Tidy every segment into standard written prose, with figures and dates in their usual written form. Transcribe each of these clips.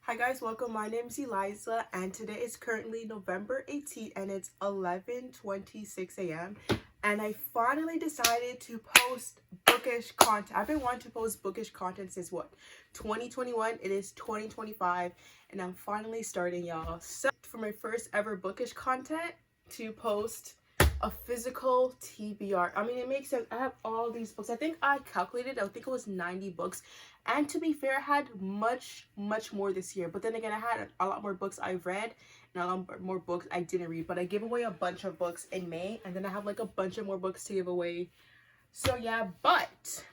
Hi guys, welcome. My name is Eliza and today is currently November 18th and it's 11:26 a.m. and I finally decided to post bookish content. I've been wanting to post bookish content since 2021. It is 2025 and I'm finally starting, y'all. So for my first ever bookish content to post a physical TBR. I mean, it makes sense. I have all these books. I think I calculated, I think it was 90 books. And to be fair, I had much more this year. But then again, I had a lot more books I've read and a lot more books I didn't read. But I gave away a bunch of books in May. And then I have like a bunch of more books to give away. So yeah, but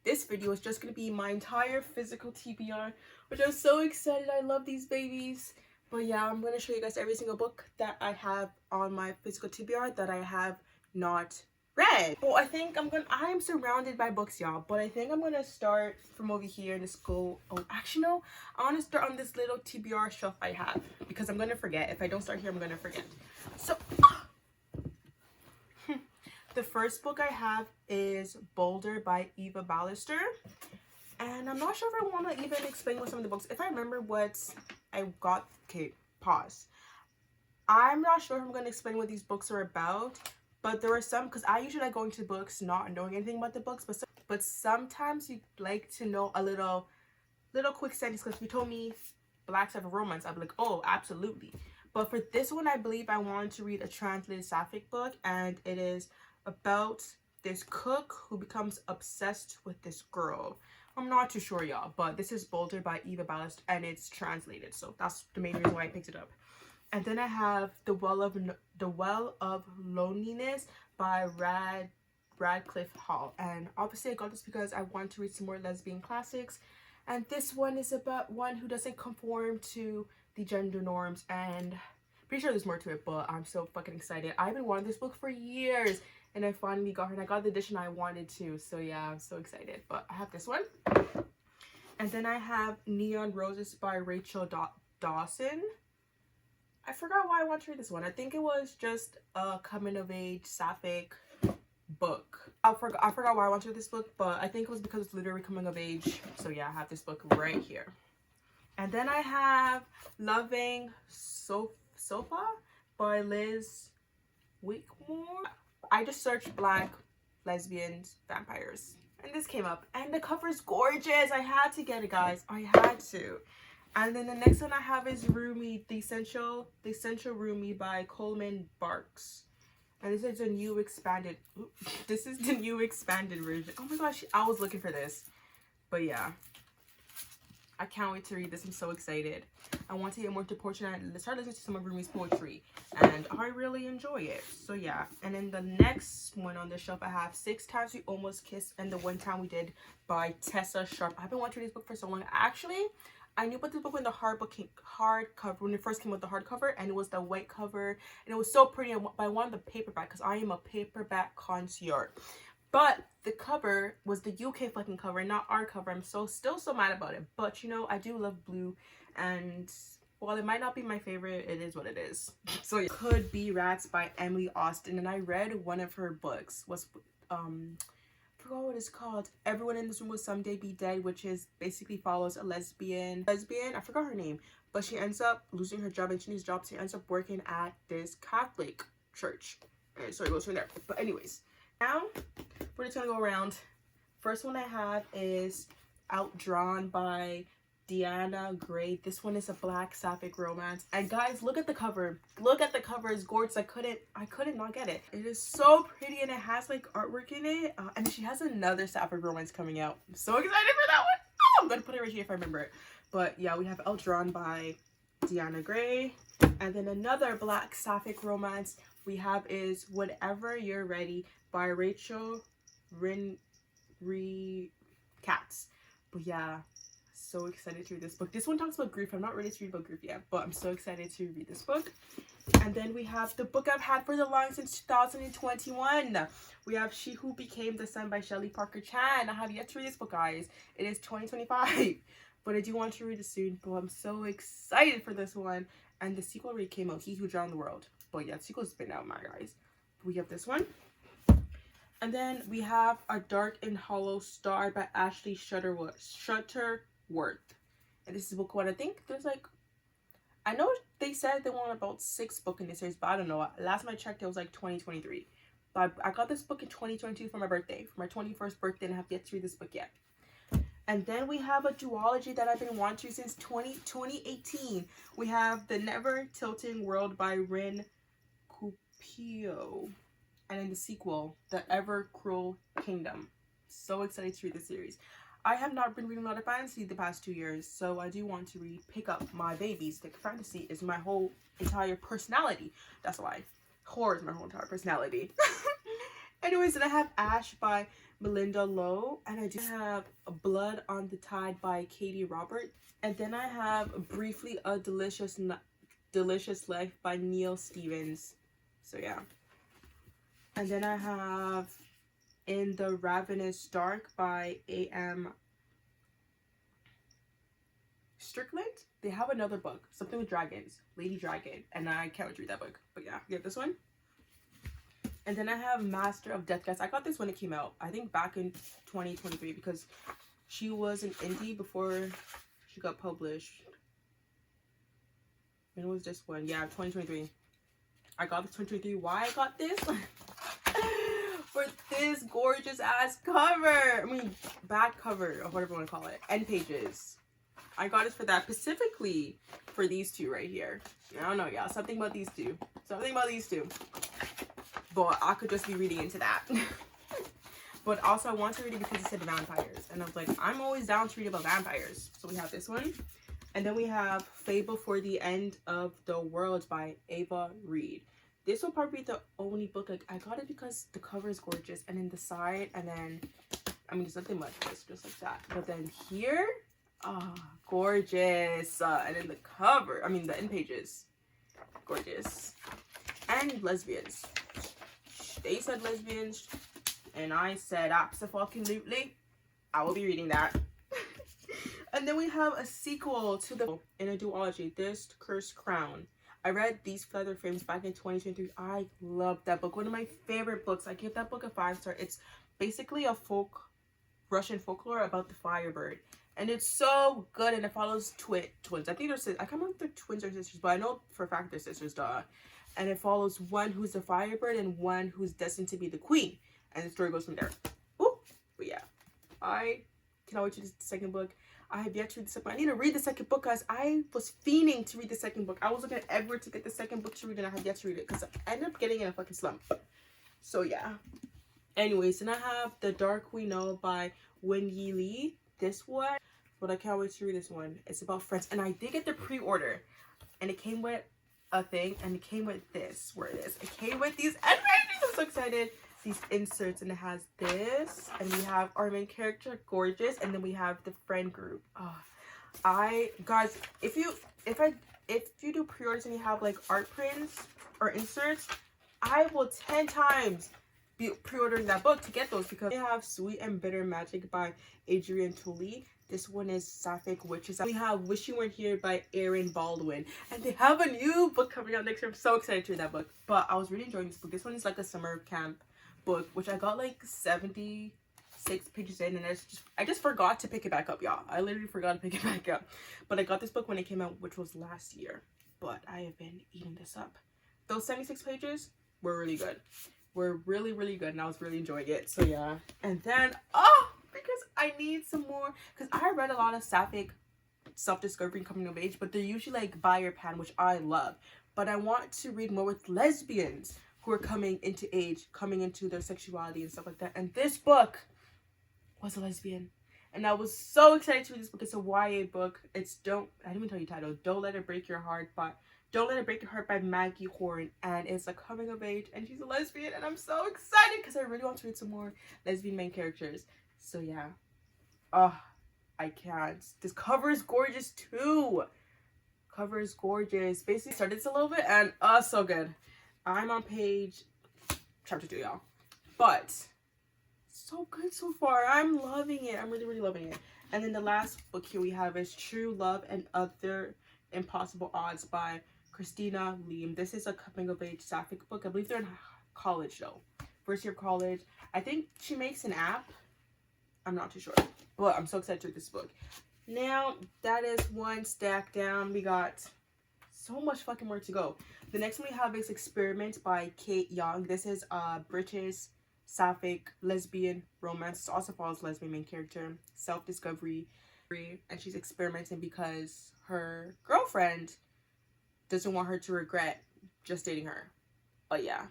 this video is just going to be my entire physical TBR, which I'm so excited. I love these babies. But yeah, I'm going to show you guys every single book that I have on my physical TBR that I have not read. Well, I think I am surrounded by books, y'all, but I think I'm gonna start from over here and just go. Oh, actually no, I want to start on this little TBR shelf I have because I'm gonna forget. If I don't start here, I'm gonna forget. So the first book I have is Boulder by Eva Ballister, and I'm not sure if I want to even explain what some of the books. If I remember what I got, okay, pause. I'm not sure if I'm gonna explain what these books are about. But there were some, because I usually like going to books not knowing anything about the books, but sometimes you like to know a little quick sentence. Because if you told me Black Sapphic Romance, I'd be like, oh, absolutely. But for this one, I believe I wanted to read a translated sapphic book, and it is about this cook who becomes obsessed with this girl. I'm not too sure, y'all, but this is Boulder by Eva Ballast, and it's translated, so that's the main reason why I picked it up. And then I have The Well of Loneliness by Radcliffe Hall. And obviously I got this because I want to read some more lesbian classics. And this one is about one who doesn't conform to the gender norms. And pretty sure there's more to it, but I'm so fucking excited. I've been wanting this book for years. And I finally got her. And I got the edition I wanted to. So yeah, I'm so excited. But I have this one. And then I have Neon Roses by Rachel Dawson. I forgot why I want to read this one. I think it was just a coming-of-age sapphic book. I forgot why I want to read this book, but I think it was because it's literally coming of age. So yeah, I have this book right here. And then I have Loving Sofa by Liz Wickmore. I just searched Black lesbians vampires, and this came up. And the cover is gorgeous. I had to get it, guys. I had to. And then the next one I have is Rumi, the Essential Rumi by Coleman Barks. And this is the new expanded, version. Oh my gosh, I was looking for this. But yeah, I can't wait to read this. I'm so excited. I want to get more into poetry and start listening to some of Rumi's poetry. And I really enjoy it. So yeah. And then the next one on the shelf I have 6 Times We Almost Kissed and the One Time We Did by Tessa Sharp. I've been wanting to read this book for so long. Actually, I knew about this book when the hardcover, when it first came with the hardcover, and it was the white cover, and it was so pretty. But I wanted the paperback because I am a paperback connoisseur. But the cover was the UK fucking cover, not our cover. I'm still so mad about it. But you know, I do love blue, and while it might not be my favorite, it is what it is. So yeah. Could Be Rats by Emily Austen, and I read one of her books. I forgot what it's called. Everyone in This Room Will Someday Be Dead, which is basically follows a lesbian, I forgot her name, but she ends up losing her job and she needs a job, so she ends up working at this Catholic church. And so it goes from there. But anyways, now we're just gonna go around. First one I have is Outdrawn by Deanna Gray. This one is a Black sapphic romance, and guys, look at the cover. Look at the cover. It's gorgeous. I couldn't not get it. It is so pretty, and it has like artwork in it, and she has another sapphic romance coming out. I'm so excited for that one. Oh, I'm gonna put it right here if I remember it. But yeah, we have Outdrawn by Deanna Gray, and then another Black sapphic romance we have is Whenever You're Ready by Rachel Katz. But yeah, so excited to read this book. This one talks about grief. I'm not ready to read about grief yet, but I'm so excited to read this book. And then we have the book I've had for the longest since 2021. We have She Who Became the Sun by Shelley Parker Chan. I have yet to read this book, guys. It is 2025, but I do want to read it soon. But I'm so excited for this one. And the sequel already came out, He Who Drowned the World. But yeah, the sequel's been out, my guys. We have this one. And then we have A Dark and Hollow Star by Ashley Shutterworth. And this is book one. I think there's like, I know they said they want about 6 books in this series, but I don't know. Last time I checked, it was like 2023. But I got this book in 2022 for my birthday, for my 21st birthday, and I have yet to read this book yet. And then we have a duology that I've been wanting since 2018. We have The Never Tilting World by Rin Cupio. And in the sequel, The Ever Cruel Kingdom. So excited to read this series. I have not been reading a lot of fantasy the past 2 years, so I do want to pick up my babies. The fantasy is my whole entire personality. That's why. Horror is my whole entire personality. Anyways, then I have Ash by Melinda Lowe, and I do have Blood on the Tide by Katie Robert, and then I have Briefly a Delicious Life by Neil Stevens. So yeah. And then I have In the Ravenous Dark by A.M. Strickland. They have another book, something with dragons, Lady Dragon, and I can't wait to read that book. But yeah, get this one. And then I have Master of Death Guys. I got this when it came out, I think back in 2023, because she was an indie before she got published. When was this one? Yeah, 2023. I got this 2023. Why I got this? For this gorgeous ass cover. I mean, back cover, or whatever you want to call it. End pages. I got it for that, specifically for these two right here. I don't know, y'all. Something about these two. Something about these two. But I could just be reading into that. But also I want to read it because it said vampires. And I was like, I'm always down to read about vampires. So we have this one. And then we have Fable for the End of the World by Ava Reed. This will probably be the only book I got it because the cover is gorgeous. And then the side, and then, I mean, there's nothing much, just like that. But then here, gorgeous. And then the cover, I mean, the end pages, gorgeous. And lesbians. They said lesbians, and I said absolutely. I will be reading that. And then we have a sequel to the in a duology, This Cursed Crown. I read These Feather Frames back in 2023. I love that book. One of my favorite books. I give that book a 5-star. It's basically a Russian folklore about the Firebird. And it's so good, and it follows twins. I think they're sisters. I can't remember if they're twins or sisters, but I know for a fact they're sisters, duh. And it follows one who's the Firebird and one who's destined to be the queen. And the story goes from there. Ooh, but yeah. I cannot wait to read the second book. I have yet to read the second book. I need to read the second book, guys. I was fiending to read the second book. I was looking at everywhere to get the second book to read, and I have yet to read it because I ended up getting in a fucking slump. So yeah. Anyways, and I have The Dark We Know by Wen-Yi Lee. This one, but I can't wait to read this one. It's about friends, and I did get the pre-order, and it came with a thing, and it came with this. Where it is? It came with these end pages. I'm so excited. These inserts, and it has this, and we have our main character, gorgeous, and then we have the friend group. Guys, if you do pre-orders and you have like art prints or inserts, I will 10 times be pre-ordering that book to get those, because we have Sweet and Bitter Magic by Adrienne Tully. This one is Sapphic Witches. We have Wish You Weren't Here by Erin Baldwin. And they have a new book coming out next year. I'm so excited to read that book. But I was really enjoying this book. This one is like a summer camp book, which I got like 76 pages in, and I just forgot to pick it back up, y'all. I literally forgot to pick it back up. But I got this book when it came out, which was last year. But I have been eating this up. Those 76 pages were really good. Were really, really good, and I was really enjoying it. So yeah. And then, because I need some more, because I read a lot of sapphic self-discovery and coming of age, but they're usually like buy your pan, which I love. But I want to read more with lesbians who are coming into age, coming into their sexuality and stuff like that. And this book was a lesbian, and I was so excited to read this book. It's a YA book. It's I didn't even tell you the title. Don't Let It Break Your Heart by Maggie Horn, and it's a coming of age, and she's a lesbian, and I'm so excited because I really want to read some more lesbian main characters. So yeah. I can't. This cover is gorgeous too. Cover is gorgeous. Basically started this a little bit, and so good. I'm on page chapter 2, y'all. But so good so far. I'm loving it. I'm really, really loving it. And then the last book here we have is True Love and Other Impossible Odds by Christina Leem. This is a coming of age sapphic book. I believe they're in college though. First year of college. I think she makes an app. I'm not too sure. But I'm so excited to read this book. Now that is one stack down. We got so much fucking more to go. The next one we have is Experiment by Kate Young. This is a British sapphic lesbian romance. It also follows lesbian main character, self-discovery, and she's experimenting because her girlfriend doesn't want her to regret just dating her. But yeah,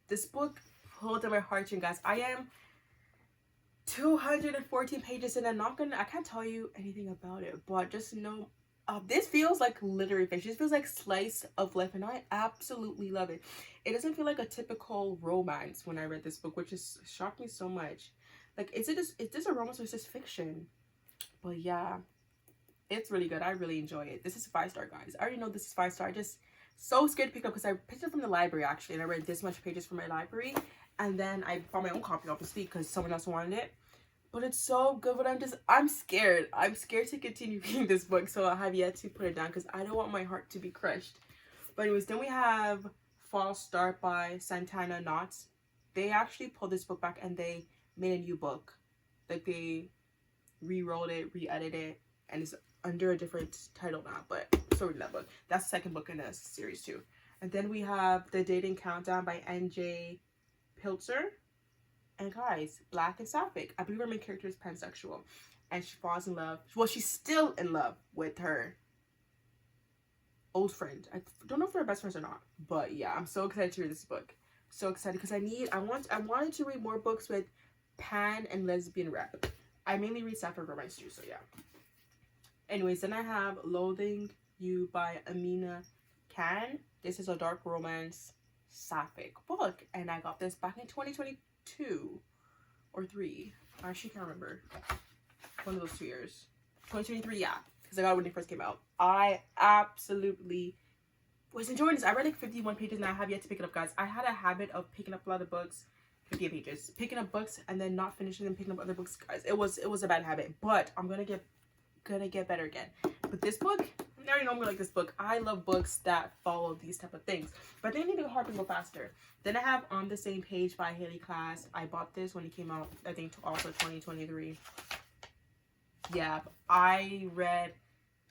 this book pulled at my heartstrings, guys. I am 214 pages in. I can't tell you anything about it, but just know this feels like literary fiction. This feels like slice of life, and I absolutely love it. It doesn't feel like a typical romance when I read this book, which is shocked me so much. Like, is this a romance or is this fiction? But yeah, it's really good. I really enjoy it. This is 5-star, guys. I already know this is 5-star. I just so scared to pick up because I picked it from the library actually, and I read this much pages from my library, and then I bought my own copy obviously because someone else wanted it. But it's so good, but I'm scared. I'm scared to continue reading this book, so I have yet to put it down because I don't want my heart to be crushed. But anyways, then we have False Start by 𝔴𝔞𝔱𝔞𝔫𝔨. They actually pulled this book back and they made a new book. Like, they rewrote it, re-edited it, and it's under a different title now, but I'm still reading that book. That's the second book in the series too. And then we have The Dating Countdown by N.J. Pilzer. And guys, Black and Sapphic. I believe her main character is pansexual. And she falls in love. Well, she's still in love with her old friend. I don't know if they're best friends or not. But yeah, I'm so excited to read this book. So excited because I wanted to read more books with pan and lesbian rep. I mainly read sapphic romance too, so yeah. Anyways, then I have Loathing You by Amina Khan. This is a dark romance sapphic book. And I got this back in 2022 or 3. I actually can't remember. One of those 2 years. 2023, yeah. Because I got it when it first came out. I absolutely was enjoying this. I read like 51 pages and I have yet to pick it up, guys. I had a habit of picking up a lot of books. 58 pages. Picking up books and then not finishing them, picking up other books, guys. It was a bad habit. But I'm gonna get better again. But this book, I already know I'm gonna like this book. I love books that follow these type of things, but they need to hurry and go faster. Then I have On the Same Page by Haley Klass. I bought this when it came out, I think also 2023. Yeah, I'm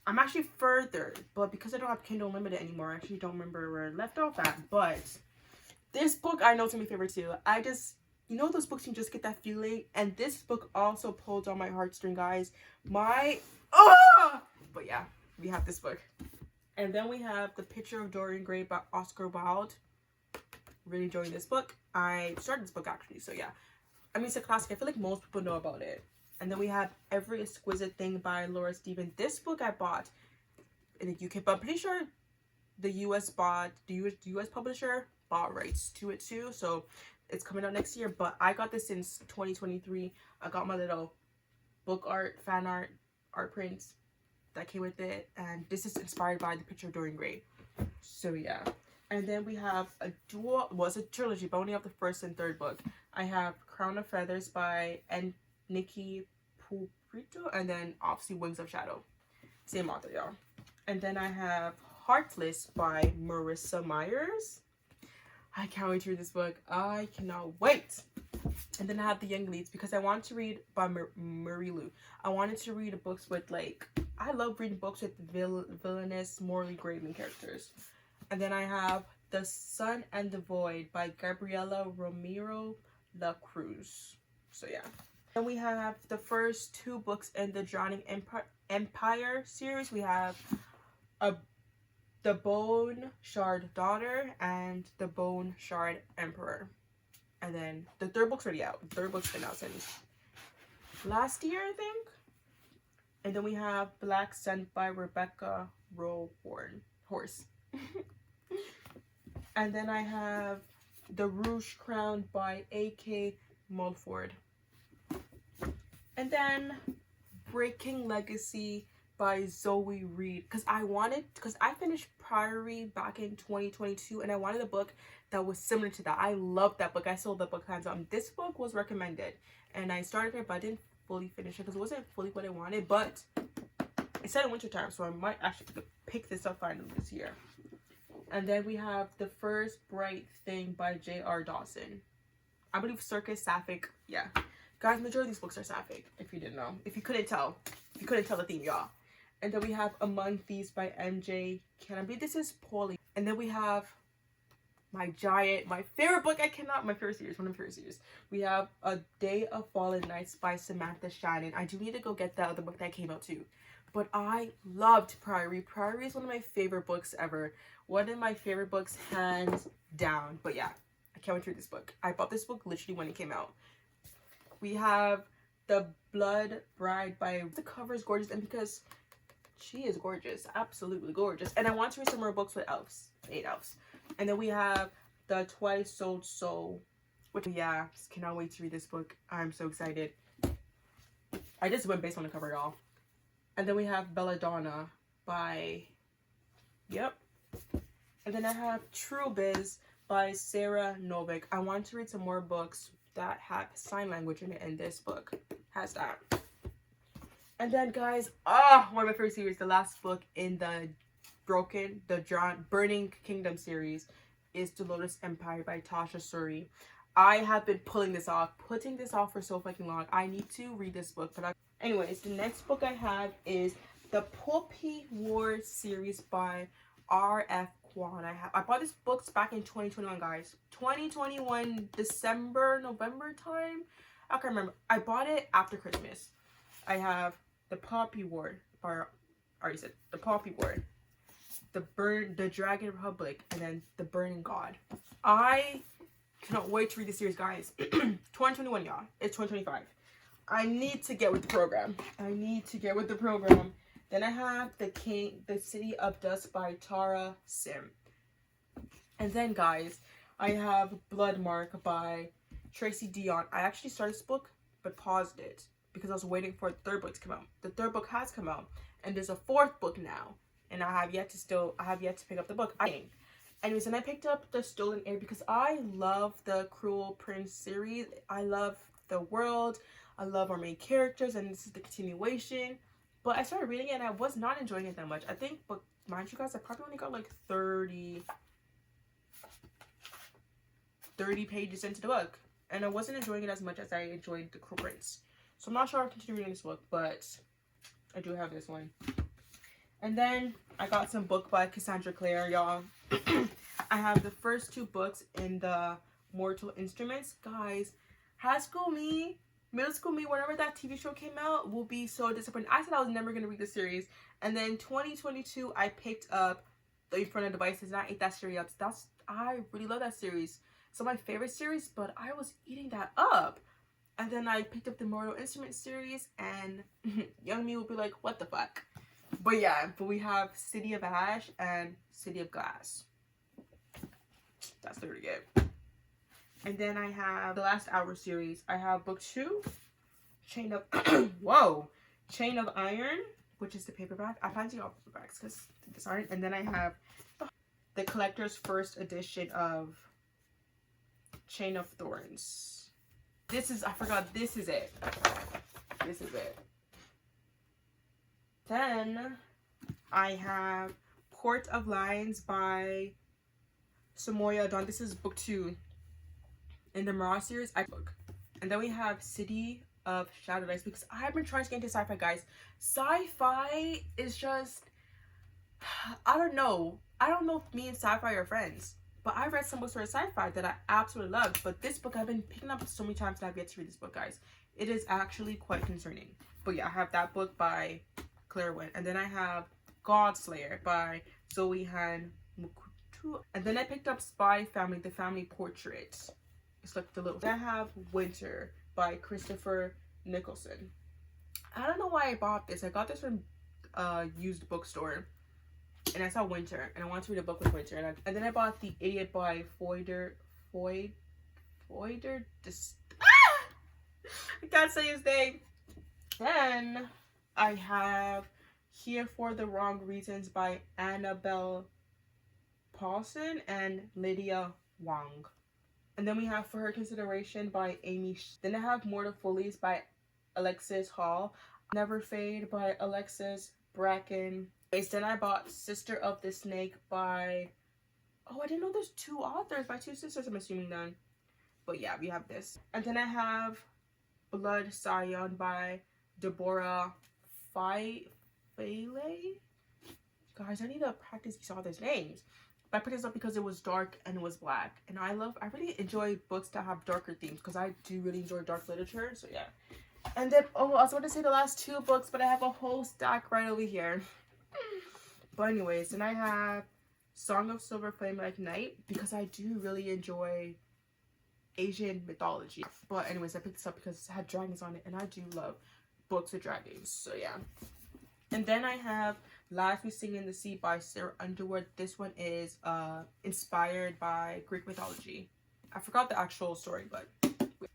actually further, but because I don't have Kindle Unlimited anymore, I actually don't remember where I left off at. But this book I know is my favorite too. I just, you know those books you just get that feeling, and this book also pulled on my heartstring, guys. But yeah, we have this book. And then we have The Picture of Dorian Gray by Oscar Wilde. Really enjoying this book. I started this book actually, so yeah. I mean, it's a classic. I feel like most people know about it. And then we have Every Exquisite Thing by Laura Stephen. This book I bought in the UK, but I'm pretty sure the US publisher bought rights to it too, so it's coming out next year. But I got this since 2023. I got my little book art, fan art prints that came with it, and this is inspired by The Picture of Dorian Gray. So yeah. And then we have a it's a trilogy, but only have the first and third book. I have Crown of Feathers by Nikki Puprito, and then obviously Wings of Shadow. Same author, y'all. And then I have Heartless by Marissa Myers. I can't wait to read this book. I cannot wait. And then I have The Young Leads because I want to read by Marie Lu. I wanted to read books with, like, I love reading books with villainous, morally grey main characters. And then I have The Sun and the Void by Gabriela Romero La Cruz. So yeah. Then we have the first 2 books in the Drowning Empire series. We have The Bone Shard Daughter and The Bone Shard Emperor. And then the third book's already out. The third book's been out since last year, I think. And then we have Black Scent by Rebecca Horse. And then I have The Rouge Crown by A.K. Mulford. And then Breaking Legacy by Zoe Reed. Because I finished Priory back in 2022 and I wanted a book that was similar to that. I loved that book. I sold the book hands on. This book was recommended and I started it, but I didn't fully finish it because it wasn't fully what I wanted. But it's set in wintertime, so I might actually pick this up finally this year. And then we have The First Bright Thing by J.R. Dawson. I believe Circus Sapphic. Yeah. Guys, majority of these books are sapphic, if you didn't know. If you couldn't tell. If you couldn't tell the theme, y'all. And then we have Among Thieves by MJ. Can I believe this is poorly? And then we have my favorite book, my favorite series, one of my favorite series. We have A Day of Fallen Nights by Samantha Shannon. I do need to go get the other book that came out too. But I loved Priory. Priory is one of my favorite books ever. One of my favorite books, hands down. But yeah, I can't wait to read this book. I bought this book literally when it came out. We have The Blood Bride by, the cover is gorgeous, and because she is gorgeous, absolutely gorgeous. And I want to read some more books with elves, 8 elves. And then we have The Twice Sold Soul, which, yeah, just cannot wait to read this book. I'm so excited. I just went based on the cover, y'all. And then we have Belladonna by, yep. And then I have True Biz by Sarah Novick. I want to read some more books that have sign language in it, and this book has that. And then, guys, one of my favorite series, the last book in the Burning Kingdom series is The Lotus Empire by Tasha Suri. I have been putting this off for so fucking long. I need to read this book, but anyways, the next book I have is the Poppy War series by R.F. Kwan. I bought these books back in 2021, guys. 2021 December, November time. I can't remember. I bought it after Christmas. I have the Poppy War, or I already said the Poppy War, the Dragon Republic, and then the Burning God. I cannot wait to read this series, guys. 2021, y'all. It's 2025. I need to get with the program. Then I have The City of Dust by Tara Sim. And then, guys, I have Bloodmark by Tracy Dion. I actually started this book, but paused it because I was waiting for the third book to come out. The third book has come out, and there's a fourth book now. And I have yet to pick up the book. Anyways, and I picked up The Stolen Heir because I love the Cruel Prince series. I love the world. I love our main characters, and this is the continuation. But I started reading it, and I was not enjoying it that much. I think, but mind you guys, I probably only got like 30 pages into the book. And I wasn't enjoying it as much as I enjoyed The Cruel Prince. So I'm not sure I'll continue reading this book, but I do have this one. And then I got some book by Cassandra Clare, y'all. I have the first 2 books in the Mortal Instruments. Guys, High School Me, Middle School Me, whenever that TV show came out, will be so disappointed. I said I was never going to read the series. And then 2022, I picked up The Infernal Devices, and I ate that series up. I really love that series. It's my favorite series, but I was eating that up. And then I picked up the Mortal Instruments series, and young me will be like, what the fuck? But yeah, we have City of Ash and City of Glass. That's pretty good. And then I have the Last Hour series. I have book 2, Chain of Chain of Iron, which is the paperback. I fancy all paperbacks because this aren't. And then I have the collector's first edition of Chain of Thorns. This is it. Then I have Court of Lions by Samoya Dawn. This is book 2 in the Mirage series. And then we have City of Shadow Dice, because I've been trying to get into sci-fi, guys. Sci-fi is just, I don't know if me and sci-fi are friends, but I've read some books for sci-fi that I absolutely love. But this book I've been picking up so many times, and I've yet to read this book, guys. It is actually quite concerning. But yeah, I have that book by Claire Wynn. And then I have Godslayer by Zoe Han Mukutu. And then I picked up Spy Family, the Family Portrait. It's like the little. Then I have Winter by Christopher Nicholson. I don't know why I bought this. I got this from a used bookstore, and I saw Winter, and I wanted to read a book with Winter. And then I bought The Idiot by I can't say his name. Then I have Here for the Wrong Reasons by Annabelle Paulson and Lydia Wang. And then we have For Her Consideration by Amy. Then I have Mortal Follies by Alexis Hall. Never Fade by Alexis Bracken. Then I bought Sister of the Snake by... Oh, I didn't know there's 2 authors by 2 sisters, I'm assuming then. But yeah, we have this. And then I have Blood Scion by Deborah Fayle. Guys, I need to practice these authors' names. But I picked this up because it was dark and it was black. And I really enjoy books that have darker themes because I do really enjoy dark literature. So yeah. And then, oh, I was going to say the last 2 books, but I have a whole stack right over here. But anyways, then I have Song of Silver Flame at Night because I do really enjoy Asian mythology. But anyways, I picked this up because it had dragons on it, and I do love books with dragons. So yeah. And then I have Last We Sing in the Sea by Sarah Underwood. This one is inspired by Greek mythology. I forgot the actual story, but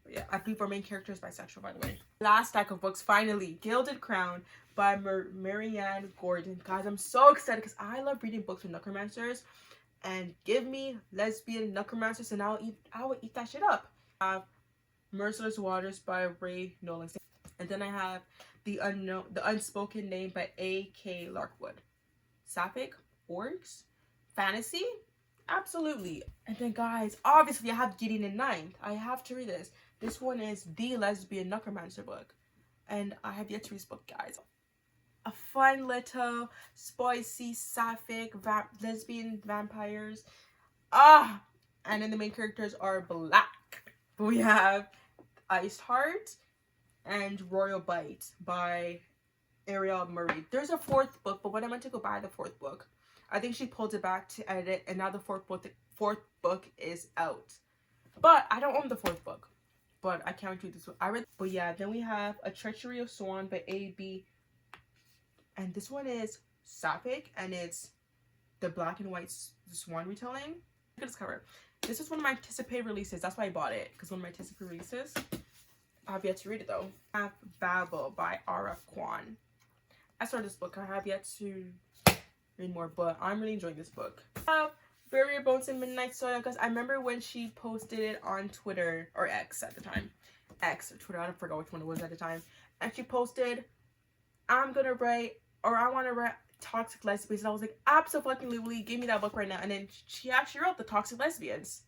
yeah, I believe our main character is bisexual, by the way. Last stack of books, finally, Gilded Crown by Marianne Gordon. Guys, I'm so excited because I love reading books with necromancers. And give me lesbian necromancers and I will eat that shit up. I have Merciless Waters by Ray Nolan. And then I have The Unspoken Name by A.K. Larkwood. Sapphic? Orcs? Fantasy? Absolutely. And then guys, obviously I have Gideon in Ninth. I have to read this. This one is The Lesbian Necromancer book. And I have yet to read this book, guys. A fun little spicy sapphic lesbian vampires. And then the main characters are black. We have Iced Heart and Royal Bite by Ariel Murray. There's a 4th book, but when I went to go buy the 4th book, I think she pulled it back to edit, and now the 4th book is out. But I don't own the 4th book, but I can't read this one. But yeah, then we have A Treachery of Swan by A.B. And this one is sapphic, and it's the black and white swan retelling. Look at this cover. This is one of my anticipated releases. That's why I bought it, because one of my anticipated releases. I have yet to read it though. I have Babel by R.F. Kwan. I started this book. I have yet to read more, but I'm really enjoying this book. I have Bury Your Bones in Midnight Soil because I remember when she posted it on Twitter, or X at the time. X or Twitter, I don't forget which one it was at the time. And she posted, I want to write toxic lesbians, and I was like, absolutely, give me that book right now. And then she actually wrote The Toxic Lesbians.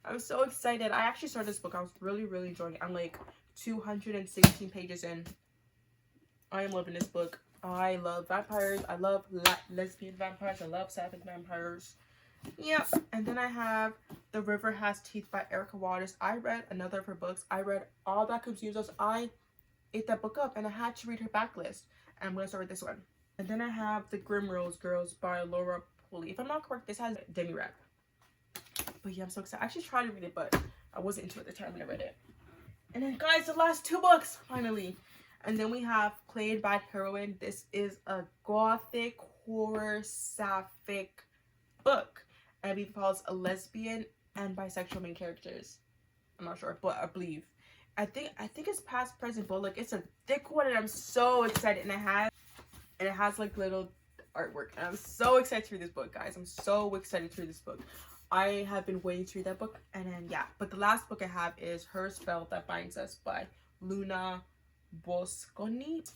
I'm so excited. I actually started this book. I was really enjoying it. I'm like 216 pages in. I am loving this book. I love vampires. I love lesbian vampires. I love sapphic vampires. Yep. And then I have The River Has Teeth by Erica Waters. I read another of her books. I read All That Consumes Us. I ate that book up, and I had to read her backlist. And I'm going to start with this one. And then I have The Grimrose Girls by Laura Pulley. If I'm not correct, this has Demi Rap. But yeah, I'm so excited. I actually tried to read it, but I wasn't into it at the time when I read it. And then guys, the last 2 books, finally. And then we have Play It Bad Heroine. This is a gothic horror sapphic book. And it follows a lesbian and bisexual main characters. I'm not sure, but I believe. I think it's past, present, but like it's a thick one, and I'm so excited. And it has like little artwork, and I'm so excited to read this book, guys. I'm so excited to read this book. I have been waiting to read that book, and then yeah. But the last book I have is Her Spell That Binds Us by Luna Bosconi.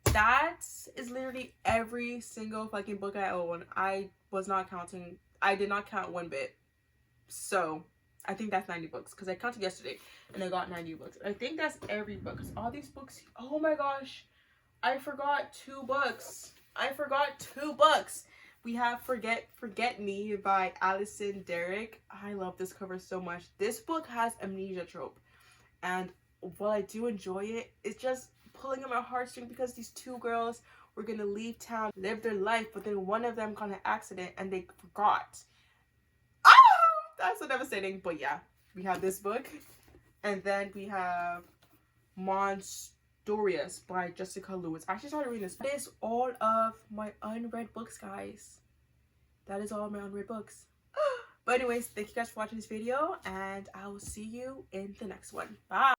That is literally every single fucking book I own. I was not counting. I did not count one bit. So I think that's 90 books because I counted yesterday and I got 90 books. I think that's every book because all these books. Oh my gosh, I forgot 2 books. We have Forget Me by Alison Derrick. I love this cover so much. This book has amnesia trope, and while I do enjoy it, it's just pulling at my heartstring because these 2 girls were gonna leave town, live their life, but then one of them got in an accident and they forgot. That's so devastating. But yeah, we have this book, and then we have Monstrous by Jessica Lewis. I actually started reading this. That is all of my unread books, guys. That is all of my unread books. But anyways, thank you guys for watching this video, and I will see you in the next one. Bye.